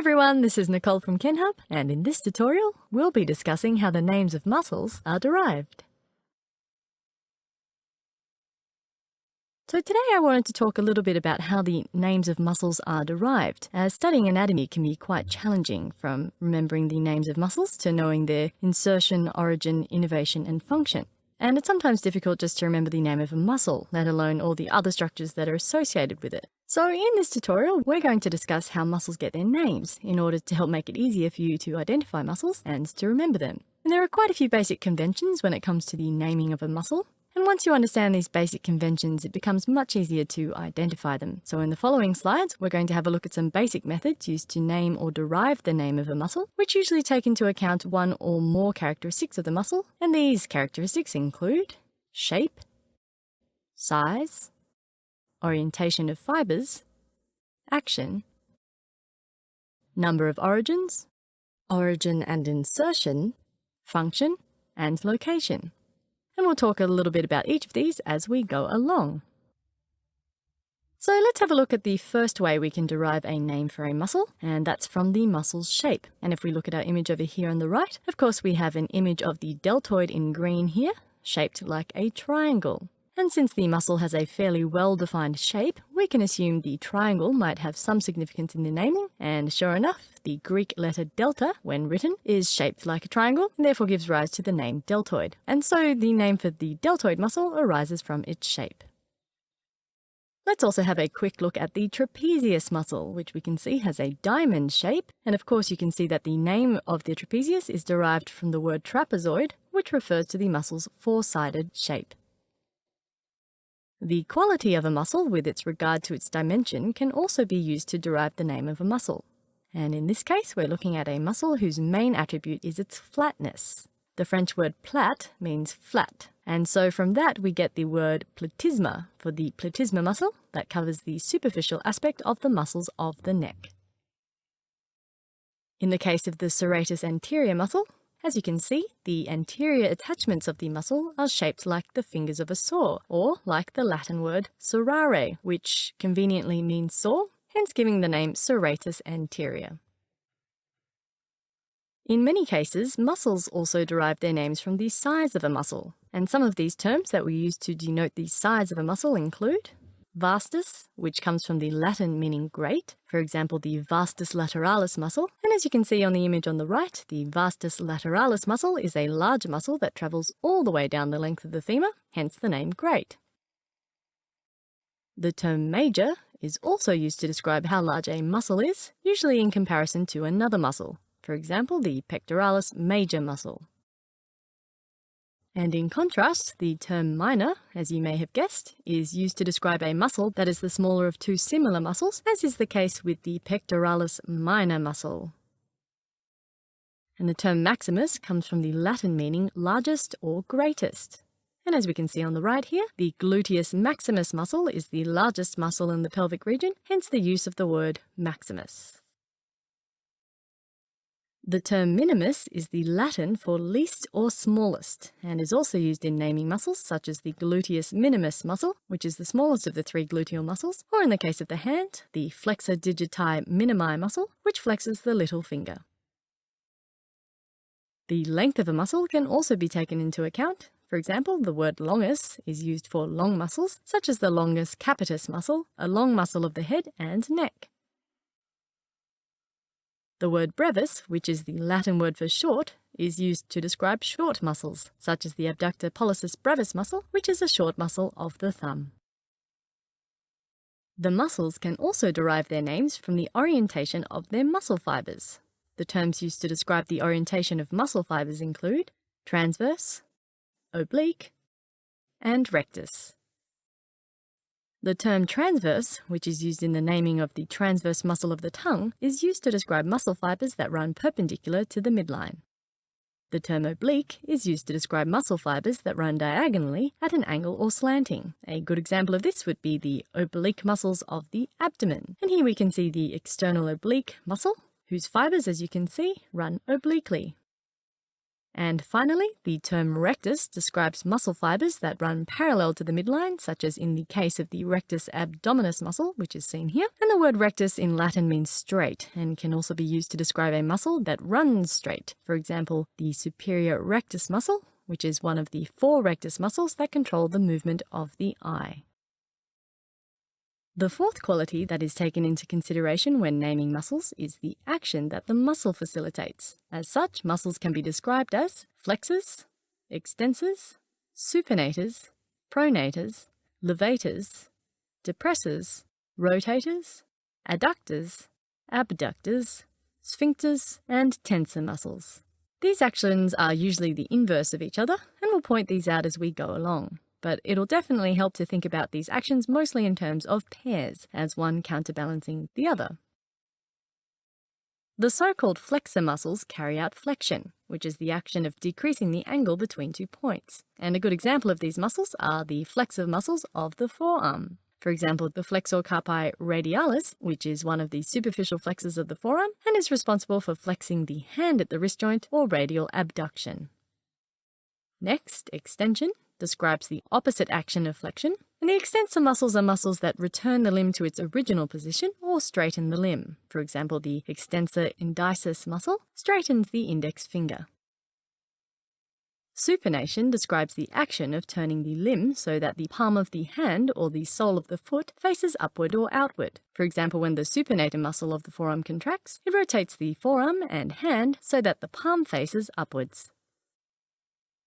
everyone, this is Nicole from KenHub, and in this tutorial, we'll be discussing how the names of muscles are derived. So today I wanted to talk a little bit about how the names of muscles are derived, as studying anatomy can be quite challenging, from remembering the names of muscles to knowing their insertion, origin, innervation, and function. And it's sometimes difficult just to remember the name of a muscle, let alone all the other structures that are associated with it. So in this tutorial, we're going to discuss how muscles get their names in order to help make it easier for you to identify muscles and to remember them. And there are quite a few basic conventions when it comes to the naming of a muscle. And once you understand these basic conventions, it becomes much easier to identify them. So in the following slides, we're going to have a look at some basic methods used to name or derive the name of a muscle, which usually take into account one or more characteristics of the muscle. And these characteristics include shape, size, orientation of fibers, action, number of origins, origin and insertion, function, and location. And we'll talk a little bit about each of these as we go along. So let's have a look at the first way we can derive a name for a muscle, and that's from the muscle's shape. And if we look at our image over here on the right, of course we have an image of the deltoid in green here, shaped like a triangle. And since the muscle has a fairly well-defined shape, we can assume the triangle might have some significance in the naming, and sure enough, the Greek letter delta, when written, is shaped like a triangle, and therefore gives rise to the name deltoid. And so the name for the deltoid muscle arises from its shape. Let's also have a quick look at the trapezius muscle, which we can see has a diamond shape, and of course you can see that the name of the trapezius is derived from the word trapezoid, which refers to the muscle's four-sided shape. The quality of a muscle with its regard to its dimension can also be used to derive the name of a muscle. And in this case, we're looking at a muscle whose main attribute is its flatness. The French word plat means flat, and so from that we get the word platysma for the platysma muscle that covers the superficial aspect of the muscles of the neck. In the case of the serratus anterior muscle, as you can see, the anterior attachments of the muscle are shaped like the fingers of a saw, or like the Latin word serrare, which conveniently means saw, hence giving the name serratus anterior. In many cases, muscles also derive their names from the size of a muscle, and some of these terms that we use to denote the size of a muscle include vastus, which comes from the Latin meaning great, for example the vastus lateralis muscle, and as you can see on the image on the right, the vastus lateralis muscle is a large muscle that travels all the way down the length of the femur, hence the name great. The term major is also used to describe how large a muscle is, usually in comparison to another muscle, for example the pectoralis major muscle. And in contrast, the term minor, as you may have guessed, is used to describe a muscle that is the smaller of two similar muscles, as is the case with the pectoralis minor muscle. And the term maximus comes from the Latin meaning largest or greatest. And as we can see on the right here, the gluteus maximus muscle is the largest muscle in the pelvic region, hence the use of the word maximus. The term minimus is the Latin for least or smallest, and is also used in naming muscles such as the gluteus minimus muscle, which is the smallest of the three gluteal muscles, or in the case of the hand, the flexor digiti minimi muscle, which flexes the little finger. The length of a muscle can also be taken into account. For example, the word longus is used for long muscles, such as the longus capitis muscle, a long muscle of the head and neck. The word brevis, which is the Latin word for short, is used to describe short muscles, such as the abductor pollicis brevis muscle, which is a short muscle of the thumb. The muscles can also derive their names from the orientation of their muscle fibers. The terms used to describe the orientation of muscle fibers include transverse, oblique, and rectus. The term transverse, which is used in the naming of the transverse muscle of the tongue, is used to describe muscle fibers that run perpendicular to the midline. The term oblique is used to describe muscle fibers that run diagonally at an angle or slanting. A good example of this would be the oblique muscles of the abdomen. And here we can see the external oblique muscle, whose fibers, as you can see, run obliquely. And finally, the term rectus describes muscle fibers that run parallel to the midline, such as in the case of the rectus abdominis muscle, which is seen here. And the word rectus in Latin means straight and can also be used to describe a muscle that runs straight. For example, the superior rectus muscle, which is one of the 4 rectus muscles that control the movement of the eye. The fourth quality that is taken into consideration when naming muscles is the action that the muscle facilitates. As such, muscles can be described as flexors, extensors, supinators, pronators, levators, depressors, rotators, adductors, abductors, sphincters, and tensor muscles. These actions are usually the inverse of each other, and we'll point these out as we go along. But it'll definitely help to think about these actions mostly in terms of pairs, as one counterbalancing the other. The so-called flexor muscles carry out flexion, which is the action of decreasing the angle between 2 points. And a good example of these muscles are the flexor muscles of the forearm. For example, the flexor carpi radialis, which is one of the superficial flexors of the forearm and is responsible for flexing the hand at the wrist joint or radial abduction. Next, extension describes the opposite action of flexion, and the extensor muscles are muscles that return the limb to its original position or straighten the limb. For example, the extensor indicis muscle straightens the index finger. Supination describes the action of turning the limb so that the palm of the hand or the sole of the foot faces upward or outward. For example, when the supinator muscle of the forearm contracts, it rotates the forearm and hand so that the palm faces upwards.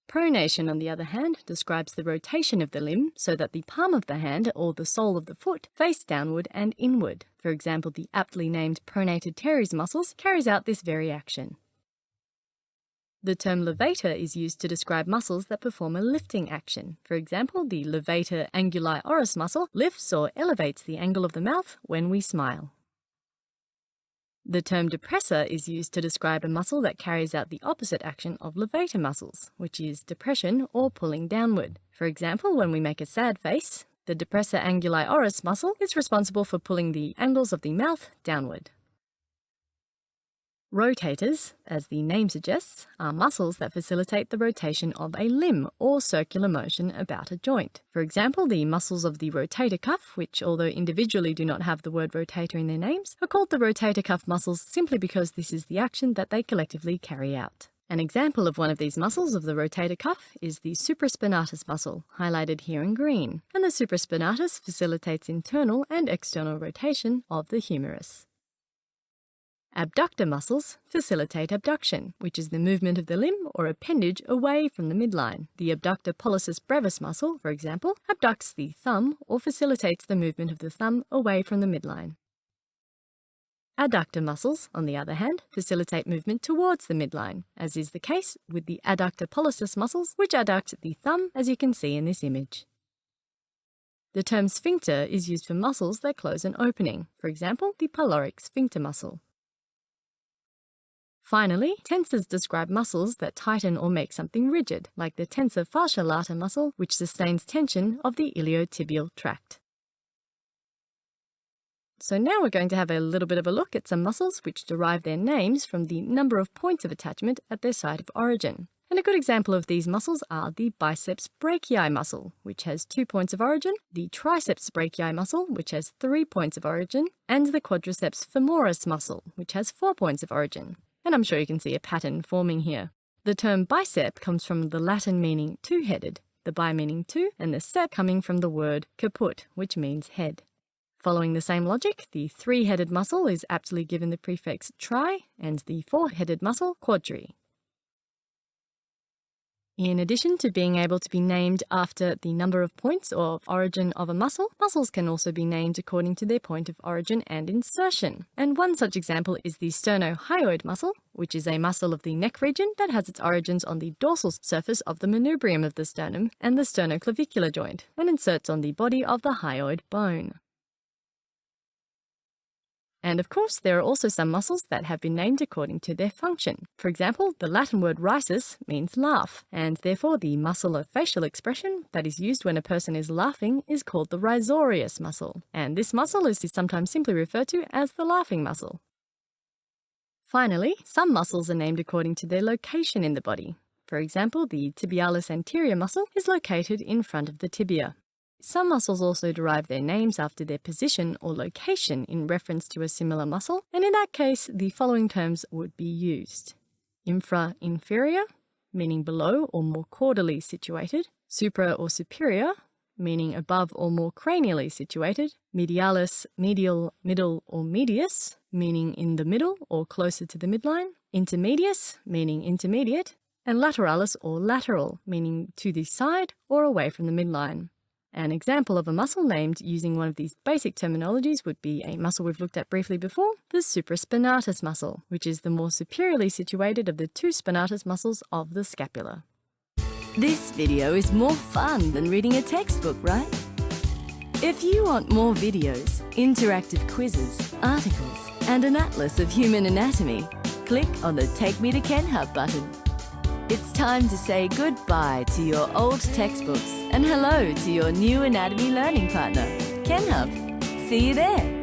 Pronation, on the other hand, describes the rotation of the limb so that the palm of the hand or the sole of the foot face downward and inward. For example, the aptly named pronator teres muscles carries out this very action. The term levator is used to describe muscles that perform a lifting action. For example, the levator anguli oris muscle lifts or elevates the angle of the mouth when we smile. The term depressor is used to describe a muscle that carries out the opposite action of levator muscles, which is depression or pulling downward. For example, when we make a sad face, the depressor anguli oris muscle is responsible for pulling the angles of the mouth downward. Rotators, as the name suggests, are muscles that facilitate the rotation of a limb or circular motion about a joint. For example, the muscles of the rotator cuff, which although individually do not have the word rotator in their names, are called the rotator cuff muscles simply because this is the action that they collectively carry out. An example of one of these muscles of the rotator cuff is the supraspinatus muscle, highlighted here in green, and the supraspinatus facilitates internal and external rotation of the humerus. Abductor muscles facilitate abduction, which is the movement of the limb or appendage away from the midline. The abductor pollicis brevis muscle, for example, abducts the thumb or facilitates the movement of the thumb away from the midline. Adductor muscles, on the other hand, facilitate movement towards the midline, as is the case with the adductor pollicis muscles, which adduct the thumb, as you can see in this image. The term sphincter is used for muscles that close an opening, for example, the pyloric sphincter muscle. Finally, tensors describe muscles that tighten or make something rigid, like the tensor fascia lata muscle, which sustains tension of the iliotibial tract. So now we're going to have a little bit of a look at some muscles which derive their names from the number of points of attachment at their site of origin. And a good example of these muscles are the biceps brachii muscle, which has 2 points of origin, the triceps brachii muscle, which has 3 points of origin, and the quadriceps femoris muscle, which has 4 points of origin. And I'm sure you can see a pattern forming here. The term bicep comes from the Latin meaning two-headed, the bi meaning two, and the sep coming from the word caput, which means head. Following the same logic, the three-headed muscle is aptly given the prefix tri, and the four-headed muscle quadri. In addition to being able to be named after the number of points of origin of a muscle, muscles can also be named according to their point of origin and insertion. And one such example is the sternohyoid muscle, which is a muscle of the neck region that has its origins on the dorsal surface of the manubrium of the sternum and the sternoclavicular joint, and inserts on the body of the hyoid bone. And of course, there are also some muscles that have been named according to their function. For example, the Latin word risus means laugh, and therefore the muscle of facial expression that is used when a person is laughing is called the risorius muscle, and this muscle is sometimes simply referred to as the laughing muscle. Finally, some muscles are named according to their location in the body. For example, the tibialis anterior muscle is located in front of the tibia. Some muscles also derive their names after their position or location in reference to a similar muscle, and in that case, the following terms would be used. Infra-inferior, meaning below or more caudally situated. Supra or superior, meaning above or more cranially situated. Medialis, medial, middle or medius, meaning in the middle or closer to the midline. Intermedius, meaning intermediate. And lateralis or lateral, meaning to the side or away from the midline. An example of a muscle named using one of these basic terminologies would be a muscle we've looked at briefly before, the supraspinatus muscle, which is the more superiorly situated of the two spinatus muscles of the scapula. This video is more fun than reading a textbook, right? If you want more videos, interactive quizzes, articles, and an atlas of human anatomy, click on the Take Me to Ken Hub button. It's time to say goodbye to your old textbooks and hello to your new anatomy learning partner, Ken Hub. See you there.